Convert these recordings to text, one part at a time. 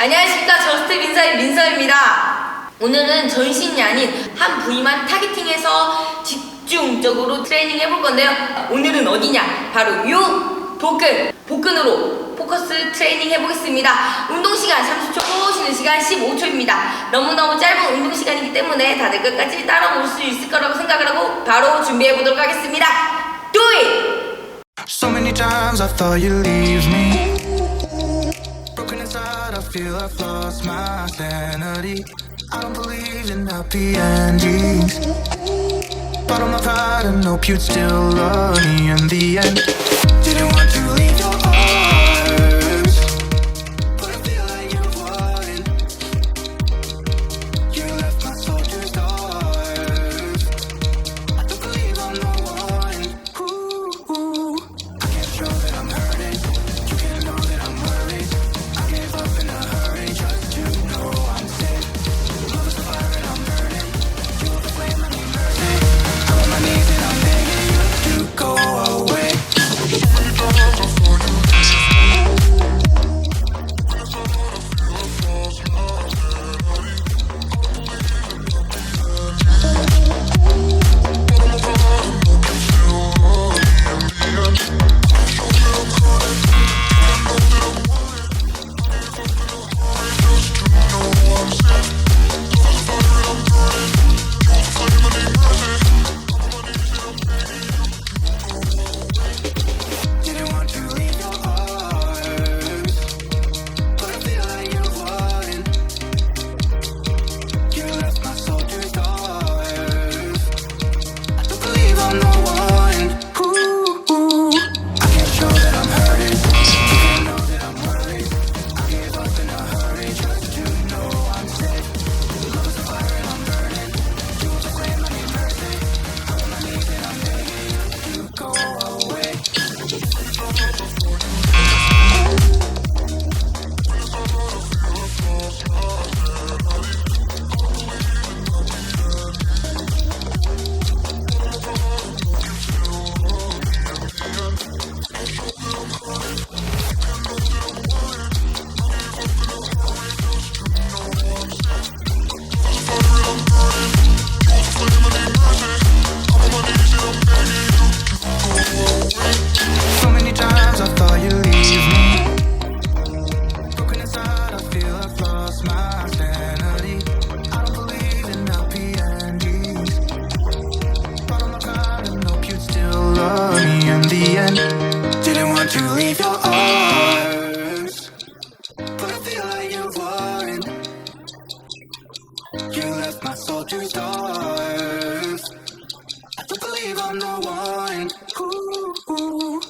안녕하십니까, 저스트 민서의 민서입니다. 오늘은 전신이 아닌 한 부위만 타겟팅해서 집중적으로 트레이닝 해볼 건데요. 오늘은 어디냐? 바로 요 복근으로 포커스 트레이닝 해보겠습니다. 운동 시간 30초, 쉬는 시간 15초입니다. 너무너무 짧은 운동 시간이기 때문에 다들 끝까지 따라올 수 있을 거라고 생각을 하고 바로 준비해보도록 하겠습니다. Do it! So many times I thought you'd leave me. Broken inside, I feel I've lost my sanity. I don't believe in happy endings. Bottle my pride and hope you'd still love me in the end. Didn't want to leave your arms, but I feel like you wouldn't. You left my soul to starve. I don't believe I'm the one. Ooh, I can't show that I'm hurting. You can't know that I'm worried. I gave up in a hurry just to know I'm safe. Love is a fire and I'm burning. You are the flame, I need mercy. I'm on my knees and I'm begging you to go away. Didn't want to leave your arms, but I feel like you wouldn't. You left my soul to starve. I don't believe I'm the one. Ooh, I can't show that I'm hurting. You can't know that I'm worried. I gave up in a hurry just to know I'm safe. Love is a fire and I'm burning. You are the flame, I need mercy. I'm on my knees and I'm begging you to go away. So many times I thought you'd leave me. Broken inside, I feel I've lost my sanity. I don't believe in happy endings. Bottle my pride and hope you'd still love me in the end. Didn't want to leave your arms, but I feel like you wouldn't. You left my soul to starve. I don't believe I'm the one. Ooh.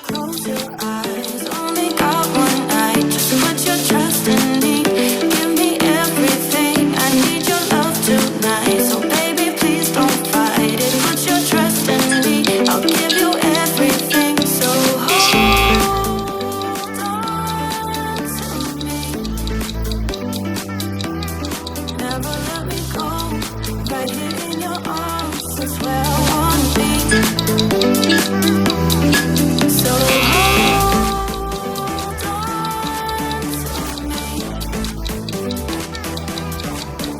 Close your eyes, only got one night. Just put your trust in me. Give me everything. I need your love tonight. So baby, please don't fight it. Put your trust in me. I'll give you everything. So hold on to me. Never let me go. Right here in your arms is where I wanna be. So hold on to me.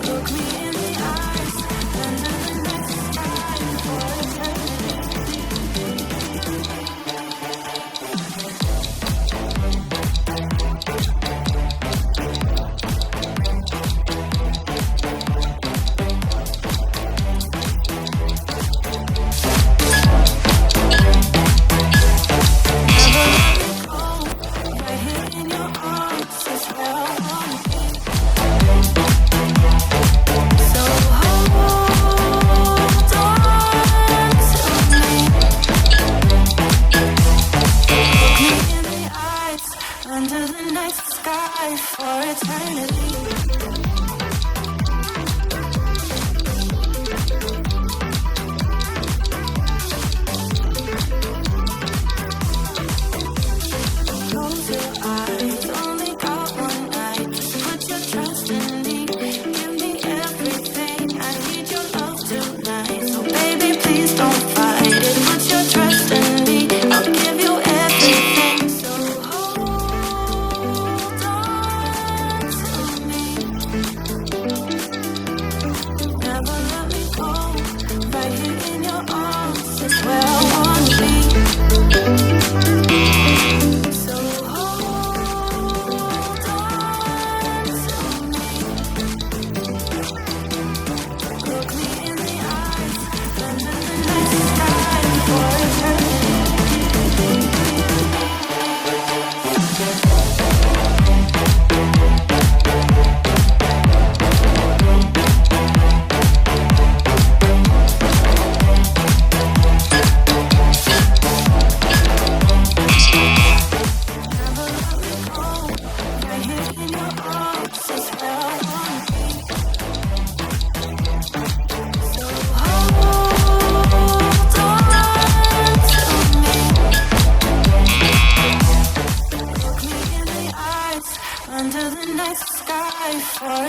Look me in the eyes, under the night sky for eternity. Right here in your arms is where I wanna be. So hold on to me. Look me in the eyes, under the night sky for eternity. Close your eyes, only got one night. Just put your trust in me. Give me everything. I need your love tonight. So baby, please don't fight it. Put your trust in me. I'll give you everything. So hold on.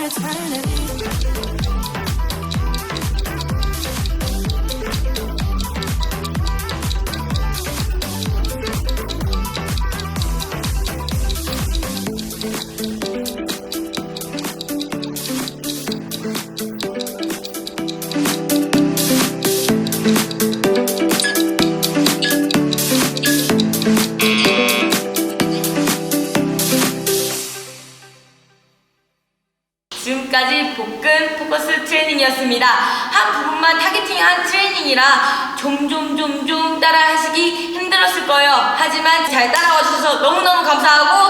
eternity. 지금까지 복근 포커스 트레이닝이었습니다. 한 부분만 타겟팅한 트레이닝이라 좀 따라 하시기 힘들었을 거예요. 하지만 잘 따라와 주셔서 너무너무 감사하고